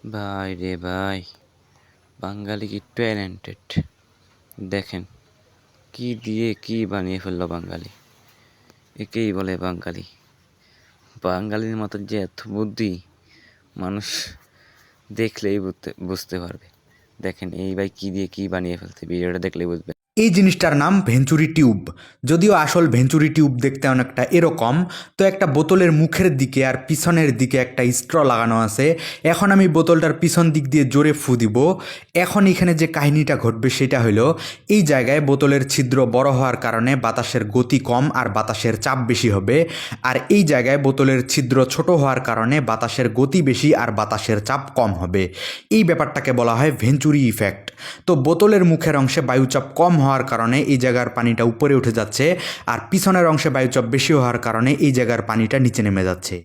ভাই রে ভাই, বাঙালি কি ট্যালেন্টেড! দেখেন কি দিয়ে কি বানিয়ে ফেললো বাঙালি। একেই বলে বাঙালি। বাঙালির মতো যে এত বুদ্ধি মানুষ দেখলেই বুঝতে পারবে। দেখেন এই ভাই কি দিয়ে কি বানিয়ে ফেলছে, ভিডিওটা দেখলেই বুঝবে। এই জিনিসটার নাম ভেঞ্চুরি টিউব। যদিও আসল ভেঞ্চুরি টিউব দেখতে অনেকটা এরকম। তো একটা বোতলের মুখের দিকে আর পিছনের দিকে একটা স্ট্র লাগানো আছে। এখন আমি বোতলটার পিছন দিক দিয়ে জোরে ফু দিব। এখন এখানে যে কাহিনীটা ঘটবে সেটা হলো, এই জায়গায় বোতলের ছিদ্র বড় হওয়ার কারণে বাতাসের গতি কম আর বাতাসের চাপ বেশি হবে। আর এই জায়গায় বোতলের ছিদ্র ছোট হওয়ার কারণে বাতাসের গতি বেশি আর বাতাসের চাপ কম হবে। এই ব্যাপারটাকে বলা হয় ভেঞ্চুরি ইফেক্ট। তো বোতলের মুখের অংশে বায়ুচাপ কম হওয়ার কারণে এই জায়গার পানিটা উপরে উঠে যাচ্ছে, আর পিছনের অংশে বায়ুচাপ বেশি হওয়ার কারণে এই জায়গার পানিটা নিচে নেমে যাচ্ছে।